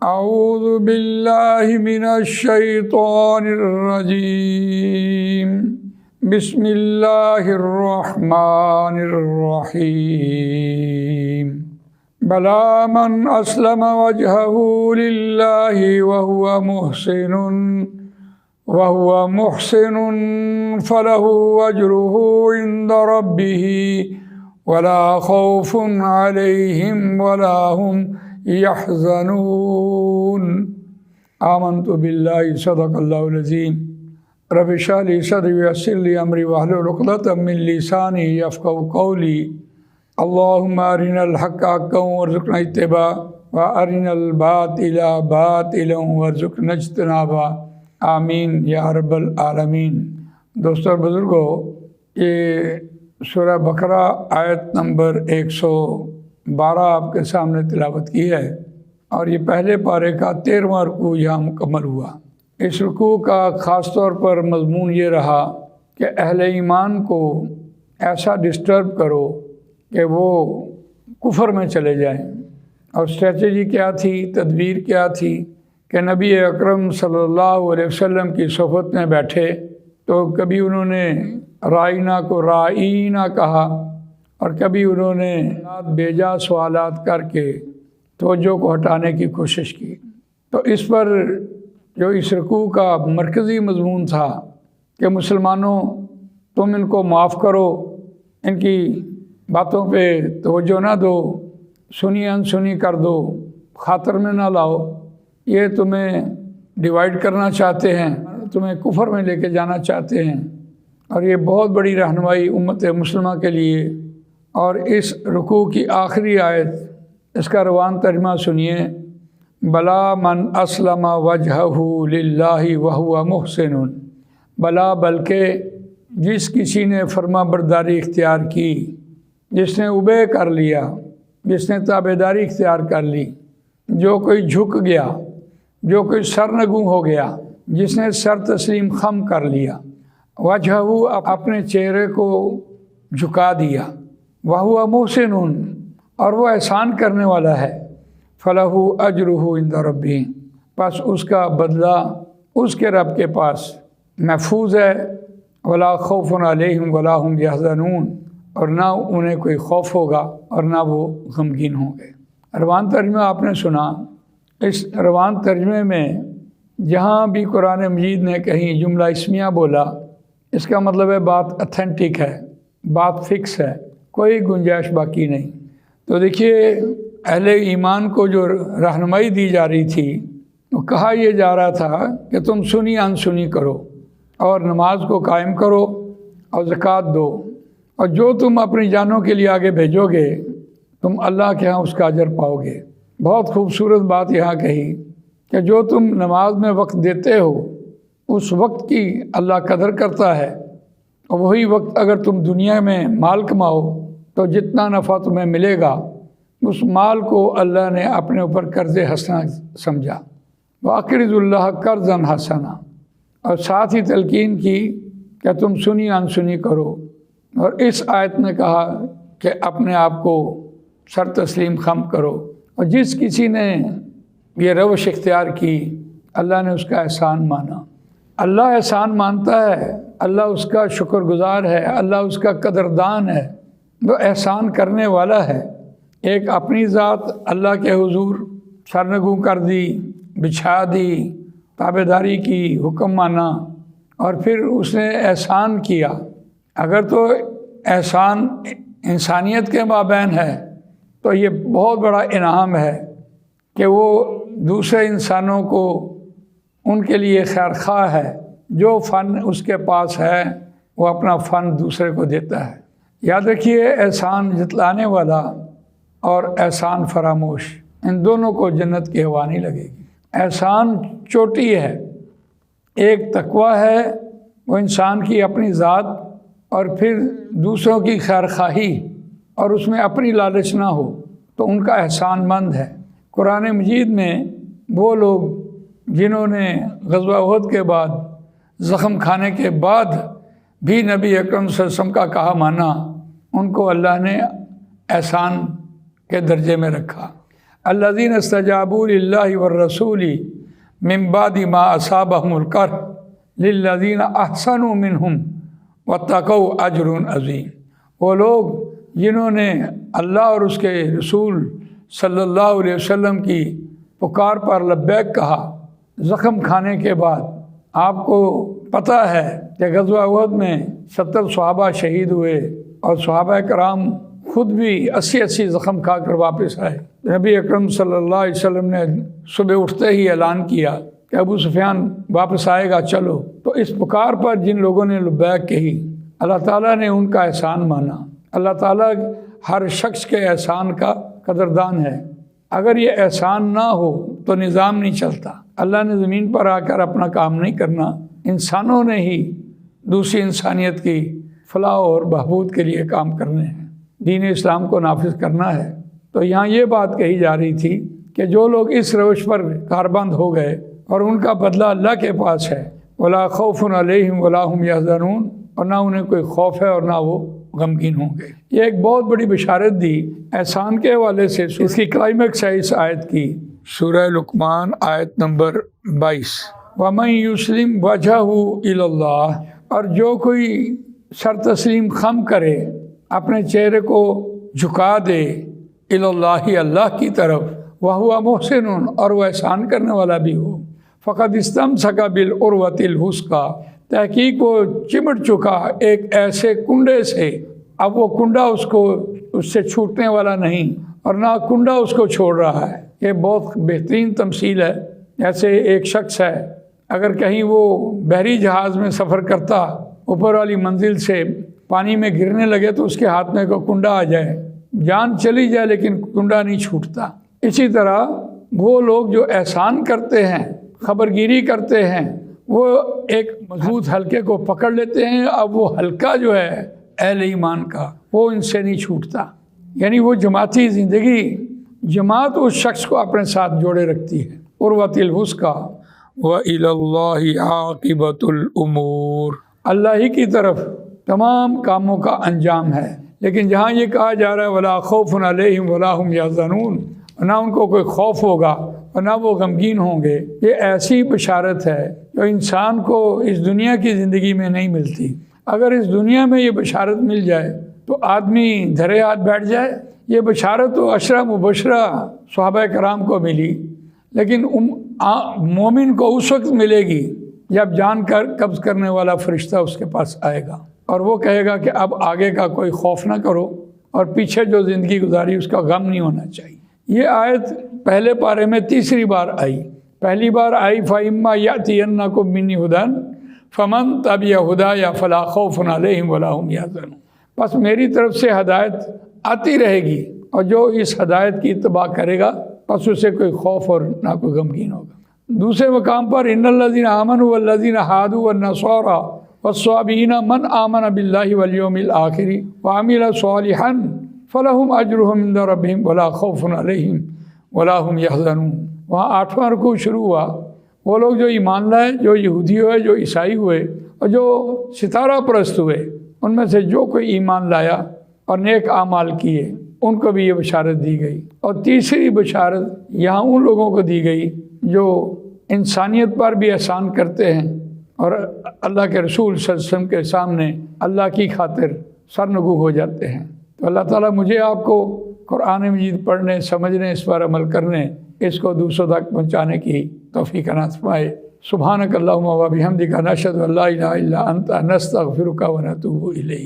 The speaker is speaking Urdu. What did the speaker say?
اعوذ باللہ من الشیطان الرجیم بسم اللہ الرحمن الرحیم بلا من اسلم وجهه للہ وهو محسن فله اجره عند ربه ولا خوف علیہم ولا هم يحزنون آمنت باللہ صدق اللہ العظیم رب اشرح لی صدری ویسر لی امری واحلل عقدۃ من لسانی یفقهوا قولی اللہم ارنا الحق حقا وارزقنا اتباعہ وارنا الباطل باطلا وارزقنا اجتنابہ آمین یا رب العالمین۔ دوستو اور بزرگوں، یہ سورہ بقرہ آیت نمبر 112 آپ کے سامنے تلاوت کی ہے، اور یہ پہلے پارے کا 13واں رکوع یہاں مکمل ہوا۔ اس رکوع کا خاص طور پر مضمون یہ رہا کہ اہل ایمان کو ایسا ڈسٹرب کرو کہ وہ کفر میں چلے جائیں۔ اور اسٹریٹجی کیا تھی، تدبیر کیا تھی کہ نبی اکرم صلی اللہ علیہ وسلم کی صحبت میں بیٹھے تو کبھی انہوں نے رائنا کو رائینا کہا، اور کبھی انہوں نے بیجا سوالات کر کے توجہ کو ہٹانے کی کوشش کی۔ تو اس پر جو اس رکوع کا مرکزی مضمون تھا کہ مسلمانوں تم ان کو معاف کرو، ان کی باتوں پہ توجہ نہ دو، سنی انسنی کر دو، خاطر میں نہ لاؤ، یہ تمہیں ڈیوائیڈ کرنا چاہتے ہیں، تمہیں کفر میں لے کے جانا چاہتے ہیں۔ اور یہ بہت بڑی رہنمائی امت مسلمہ کے لیے۔ اور اس رکوع کی آخری آیت، اس کا روان ترجمہ سنیے، بلا من اسلم وجہہ للہ وہو محسن، بلا بلکہ جس کسی نے فرما برداری اختیار کی، جس نے اوبے کر لیا، جس نے تابعداری اختیار کر لی، جو کوئی جھک گیا، جو کوئی سرنگوں ہو گیا، جس نے سر تسلیم خم کر لیا، وجہہ اپنے چہرے کو جھکا دیا، وہو محسن اور وہ احسان کرنے والا ہے، فلہ اجرہ عند ربہ پس اس کا بدلہ اس کے رب کے پاس محفوظ ہے، ولا خوف علیہم ولا هم یحزنون اور نہ انہیں کوئی خوف ہوگا اور نہ وہ غمگین ہوں گے۔ روان ترجمہ آپ نے سنا۔ اس روان ترجمے میں جہاں بھی قرآن مجید نے کہیں جملہ اسمیہ بولا، اس کا مطلب ہے بات اتھینٹک ہے، بات فکس ہے، کوئی گنجائش باقی نہیں۔ تو دیکھیے، اہل ایمان کو جو رہنمائی دی جا رہی تھی، وہ کہا یہ جا رہا تھا کہ تم سنی انسنی کرو اور نماز کو قائم کرو اور زکوٰۃ دو، اور جو تم اپنی جانوں کے لیے آگے بھیجو گے تم اللہ کے ہاں اس کا اجر پاؤ گے۔ بہت خوبصورت بات یہاں کہی کہ جو تم نماز میں وقت دیتے ہو اس وقت کی اللہ قدر کرتا ہے، اور وہی وقت اگر تم دنیا میں مال کماؤ تو جتنا نفع تمہیں ملے گا اس مال کو اللہ نے اپنے اوپر قرض حسنہ سمجھا، وَأَقْرِضُوا اللَّهَ قَرْضًا حَسَنًا، اور ساتھ ہی تلقین کی کہ تم سنی انسنی کرو۔ اور اس آیت نے کہا کہ اپنے آپ کو سر تسلیم خم کرو، اور جس کسی نے یہ روش اختیار کی اللہ نے اس کا احسان مانا۔ اللہ احسان مانتا ہے، اللہ اس کا شکر گزار ہے، اللہ اس کا قدردان ہے، وہ احسان کرنے والا ہے۔ ایک اپنی ذات اللہ کے حضور سرنگوں کر دی، بچھا دی، تابعداری کی، حکم مانا، اور پھر اس نے احسان کیا۔ اگر تو احسان انسانیت کے مابین ہے تو یہ بہت بڑا انعام ہے کہ وہ دوسرے انسانوں کو ان کے لیے خیر خواہ ہے، جو فن اس کے پاس ہے وہ اپنا فن دوسرے کو دیتا ہے۔ یاد رکھیے، احسان جتلانے والا اور احسان فراموش، ان دونوں کو جنت کی ہوا نہیں لگے گی۔ احسان چوٹی ہے، ایک تقوی ہے، وہ انسان کی اپنی ذات اور پھر دوسروں کی خیر خواہی، اور اس میں اپنی لالچ نہ ہو، تو ان کا احسان مند ہے۔ قرآن مجید میں وہ لوگ جنہوں نے غزوہ احد کے بعد، زخم کھانے کے بعد بھی نبی اکرم صلی اللہ علیہ وسلم کا کہا مانا، ان کو اللہ نے احسان کے درجے میں رکھا۔ الذین استجابوا للہ والرسول من بعد ما اصابہم القرح للذین احسنوا منہم واتقوا اجر عظیم۔ وہ لوگ جنہوں نے اللہ اور اس کے رسول صلی اللہ علیہ وسلم کی پکار پر لبیک کہا، زخم کھانے کے بعد آپ کو پتہ ہے کہ غزوہ احد میں 70 صحابہ شہید ہوئے اور صحابہ کرام خود بھی 80 زخم کھا کر واپس آئے۔ نبی اکرم صلی اللہ علیہ وسلم نے صبح اٹھتے ہی اعلان کیا کہ ابو سفیان واپس آئے گا، چلو۔ تو اس پکار پر جن لوگوں نے لبیک کہی، اللہ تعالیٰ نے ان کا احسان مانا۔ اللہ تعالیٰ ہر شخص کے احسان کا قدردان ہے۔ اگر یہ احسان نہ ہو تو نظام نہیں چلتا۔ اللہ نے زمین پر آ کر اپنا کام نہیں کرنا، انسانوں نے ہی دوسری انسانیت کی فلاح اور بہبود کے لیے کام کرنے ہیں، دین اسلام کو نافذ کرنا ہے۔ تو یہاں یہ بات کہی جا رہی تھی کہ جو لوگ اس روش پر کاربند ہو گئے اور ان کا بدلہ اللہ کے پاس ہے، ولا خوف علیہم ولا ہم یحزنون، اور نہ انہیں کوئی خوف ہے اور نہ وہ غمگین ہوں گے۔ یہ ایک بہت بڑی بشارت دی احسان کے حوالے سے۔ اس کی کلائمیکس ہے اس آیت کی، سورہ لقمان آیت نمبر 22، وَمَن يُسْلِمْ وَجْهَهُ إِلَى اللَّهِ، اور جو کوئی سر تسلیم خم کرے، اپنے چہرے کو جھکا دے، إِلَى اللَّهِ، اللہ کی طرف، وَهُوَ مُحْسِنٌ، اور وہ احسان کرنے والا بھی ہو، فَقَدْ اسْتَمْسَكَ بِالْعُرْوَةِ الْوُثْقَىٰ، تحقیق وہ چمٹ چکا ایک ایسے کنڈے سے، اب وہ کنڈا اس سے چھوٹنے والا نہیں اور نہ کنڈا اس کو چھوڑ رہا ہے۔ یہ بہت بہترین تمثیل ہے۔ جیسے ایک شخص ہے، اگر کہیں وہ بحری جہاز میں سفر کرتا، اوپر والی منزل سے پانی میں گرنے لگے تو اس کے ہاتھ میں کوئی کنڈا آ جائے، جان چلی جائے لیکن کنڈا نہیں چھوٹتا۔ اسی طرح وہ لوگ جو احسان کرتے ہیں، خبرگیری کرتے ہیں، وہ ایک مضبوط حلقے کو پکڑ لیتے ہیں۔ اب وہ حلقہ جو ہے اہل ایمان کا، وہ ان سے نہیں چھوٹتا۔ یعنی وہ جماعتی زندگی، جماعت اس شخص کو اپنے ساتھ جوڑے رکھتی ہے۔ عروۃ الوثقیٰ وَإِلَى اللَّهِ عَاقِبَةُ الْأُمُورِ، اللہ ہی کی طرف تمام کاموں کا انجام ہے۔ لیکن جہاں یہ کہا جا رہا ہے وَلَا خَوْفٌ عَلَيْهِمْ وَلَا هُمْ يَحْزَنُونَ، نہ ان کو کوئی خوف ہوگا اور نہ وہ غمگین ہوں گے، یہ ایسی بشارت ہے جو انسان کو اس دنیا کی زندگی میں نہیں ملتی۔ اگر اس دنیا میں یہ بشارت مل جائے تو آدمی دھرے ہاتھ بیٹھ جائے۔ یہ بشارت تو عشرہ مبشرہ صحابہ کرام کو ملی، لیکن مومن کو اس وقت ملے گی جب جان کر قبض کرنے والا فرشتہ اس کے پاس آئے گا اور وہ کہے گا کہ اب آگے کا کوئی خوف نہ کرو، اور پیچھے جو زندگی گزاری اس کا غم نہیں ہونا چاہیے۔ یہ آیت پہلے پارے میں تیسری بار آئی۔ پہلی بار آئی فَإِمَّا يَأْتِيَنَّكُم مِّنِّي هُدًى فَمَن تَبِعَ هُدَايَ فَلَا خَوْفٌ عَلَيْهِمْ وَلَا هُمْ يَحْزَنُونَ، بس میری طرف سے ہدایت آتی رہے گی، اور جو اس ہدایت کی اتباع کرے گا بس اسے کوئی خوف اور نہ کوئی غمگین ہوگا۔ دوسرے مقام پر ان الذین آمنوا والذین ہادوا والنصارى والصابئین من آمن باللہ والیوم الآخر وعمل صالحا فلہم اجرہم عند ربہم ولا خوف علیہم ولا ہم یحزنون۔ وہاں 8واں رکوع شروع ہوا۔ وہ لوگ جو ایمان لائے، جو یہودی ہوئے، جو عیسائی ہوئے اور جو ستارہ پرست ہوئے، ان میں سے جو کوئی ایمان لایا اور نیک اعمال کیے، ان کو بھی یہ بشارت دی گئی۔ اور تیسری بشارت یہاں ان لوگوں کو دی گئی جو انسانیت پر بھی احسان کرتے ہیں اور اللہ کے رسول صلی اللہ علیہ وسلم کے سامنے اللہ کی خاطر سرنگو ہو جاتے ہیں۔ تو اللہ تعالیٰ مجھے آپ کو قرآن مجید پڑھنے، سمجھنے، اس پر عمل کرنے، اس کو دوسروں تک پہنچانے کی توفیق عطا فرمائے۔ سبحانک اللہم و بحمدک، نشہد ان لا الہ الا انت، نستغفرک و نتوب الیک۔